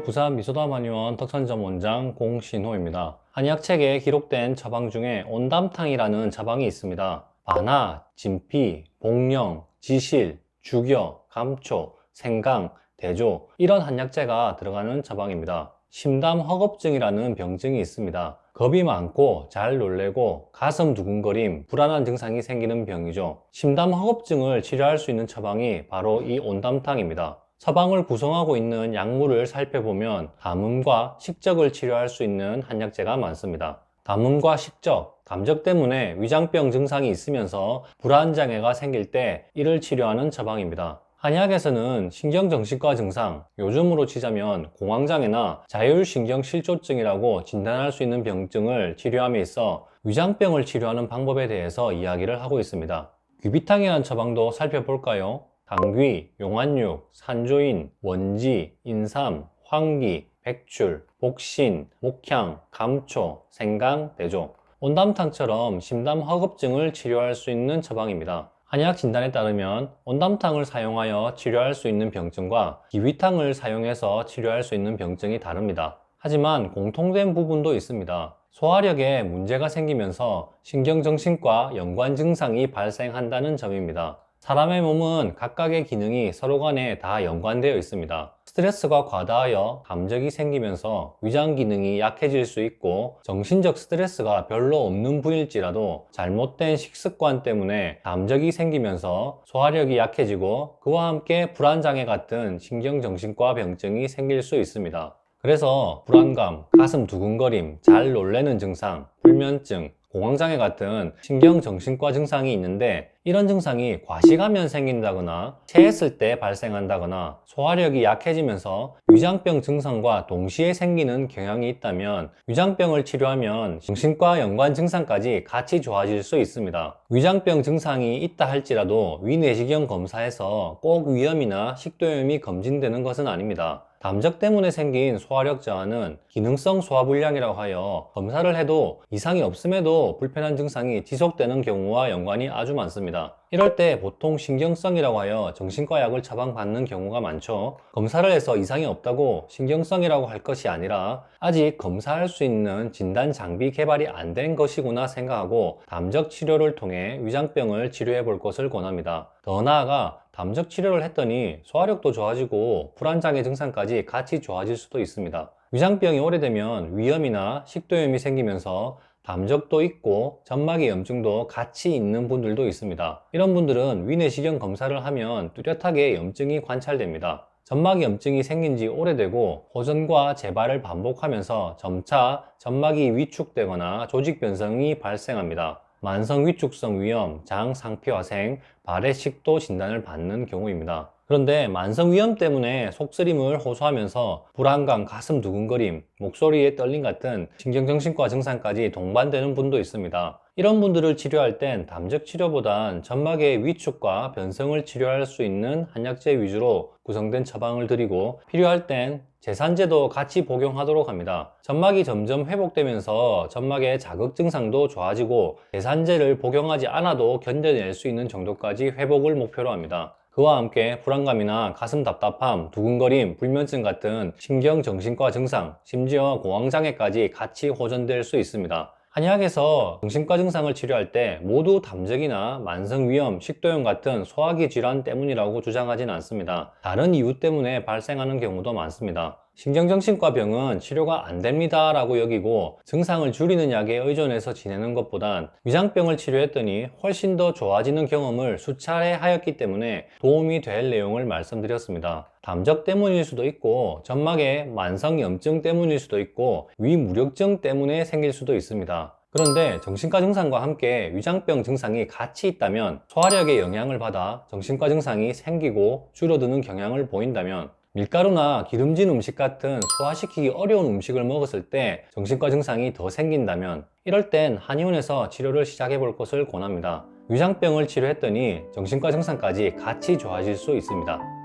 부산 미소담 한의원 덕산점 원장 공신호입니다. 한의학책에 기록된 처방 중에 온담탕이라는 처방이 있습니다. 반하, 진피, 복령, 지실, 죽여, 감초, 생강, 대조 이런 한약재가 들어가는 처방입니다. 심담허겁증이라는 병증이 있습니다. 겁이 많고 잘 놀래고 가슴 두근거림, 불안한 증상이 생기는 병이죠. 심담허겁증을 치료할 수 있는 처방이 바로 이 온담탕입니다. 처방을 구성하고 있는 약물을 살펴보면 담음과 식적을 치료할 수 있는 한약재가 많습니다. 담음과 식적, 담적 때문에 위장병 증상이 있으면서 불안장애가 생길 때 이를 치료하는 처방입니다. 한의학에서는 신경정신과 증상, 요즘으로 치자면 공황장애나 자율신경실조증이라고 진단할 수 있는 병증을 치료함에 있어 위장병을 치료하는 방법에 대해서 이야기를 하고 있습니다. 귀비탕이라는 처방도 살펴볼까요? 당귀, 용안육, 산조인, 원지, 인삼, 황기, 백출, 복신, 목향, 감초, 생강, 대조 온담탕처럼 심담허겁증을 치료할 수 있는 처방입니다. 한의학 진단에 따르면 온담탕을 사용하여 치료할 수 있는 병증과 기위탕을 사용해서 치료할 수 있는 병증이 다릅니다. 하지만 공통된 부분도 있습니다. 소화력에 문제가 생기면서 신경정신과 연관 증상이 발생한다는 점입니다. 사람의 몸은 각각의 기능이 서로 간에 다 연관되어 있습니다. 스트레스가 과다하여 담적이 생기면서 위장 기능이 약해질 수 있고, 정신적 스트레스가 별로 없는 부일지라도 잘못된 식습관 때문에 담적이 생기면서 소화력이 약해지고 그와 함께 불안장애 같은 신경정신과 병증이 생길 수 있습니다. 그래서 불안감, 가슴 두근거림, 잘 놀래는 증상, 불면증, 공황장애 같은 신경정신과 증상이 있는데, 이런 증상이 과식하면 생긴다거나 체했을 때 발생한다거나 소화력이 약해지면서 위장병 증상과 동시에 생기는 경향이 있다면 위장병을 치료하면 정신과 연관 증상까지 같이 좋아질 수 있습니다. 위장병 증상이 있다 할지라도 위내시경 검사에서 꼭 위염이나 식도염이 검진되는 것은 아닙니다. 담적 때문에 생긴 소화력 저하는 기능성 소화불량이라고 하여 검사를 해도 이상이 없음에도 불편한 증상이 지속되는 경우와 연관이 아주 많습니다. 이럴 때 보통 신경성이라고 하여 정신과 약을 처방받는 경우가 많죠. 검사를 해서 이상이 없다고 신경성이라고 할 것이 아니라 아직 검사할 수 있는 진단 장비 개발이 안 된 것이구나 생각하고 담적 치료를 통해 위장병을 치료해 볼 것을 권합니다. 더 나아가 담적 치료를 했더니 소화력도 좋아지고 불안장애 증상까지 같이 좋아질 수도 있습니다. 위장병이 오래되면 위염이나 식도염이 생기면서 담적도 있고 점막의 염증도 같이 있는 분들도 있습니다. 이런 분들은 위내시경 검사를 하면 뚜렷하게 염증이 관찰됩니다. 점막의 염증이 생긴 지 오래되고 호전과 재발을 반복하면서 점차 점막이 위축되거나 조직 변성이 발생합니다. 만성 위축성 위염, 장 상피화생, 발의 식도 진단을 받는 경우입니다. 그런데 만성 위염 때문에 속쓰림을 호소하면서 불안감, 가슴 두근거림, 목소리의 떨림 같은 신경정신과 증상까지 동반되는 분도 있습니다. 이런 분들을 치료할 땐 담적 치료보단 점막의 위축과 변성을 치료할 수 있는 한약재 위주로 구성된 처방을 드리고, 필요할 땐 제산제도 같이 복용하도록 합니다. 점막이 점점 회복되면서 점막의 자극 증상도 좋아지고 제산제를 복용하지 않아도 견뎌낼 수 있는 정도까지 회복을 목표로 합니다. 그와 함께 불안감이나 가슴 답답함, 두근거림, 불면증 같은 신경정신과 증상, 심지어 공황장애까지 같이 호전될 수 있습니다. 한의학에서 정신과 증상을 치료할 때 모두 담적이나 만성위염, 식도염 같은 소화기 질환 때문이라고 주장하진 않습니다. 다른 이유 때문에 발생하는 경우도 많습니다. 신경정신과 병은 치료가 안 됩니다 라고 여기고 증상을 줄이는 약에 의존해서 지내는 것보단 위장병을 치료했더니 훨씬 더 좋아지는 경험을 수차례 하였기 때문에 도움이 될 내용을 말씀드렸습니다. 담적 때문일 수도 있고 점막의 만성염증 때문일 수도 있고 위무력증 때문에 생길 수도 있습니다. 그런데 정신과 증상과 함께 위장병 증상이 같이 있다면, 소화력에 영향을 받아 정신과 증상이 생기고 줄어드는 경향을 보인다면, 밀가루나 기름진 음식 같은 소화시키기 어려운 음식을 먹었을 때 정신과 증상이 더 생긴다면, 이럴 땐 한의원에서 치료를 시작해 볼 것을 권합니다. 위장병을 치료했더니 정신과 증상까지 같이 좋아질 수 있습니다.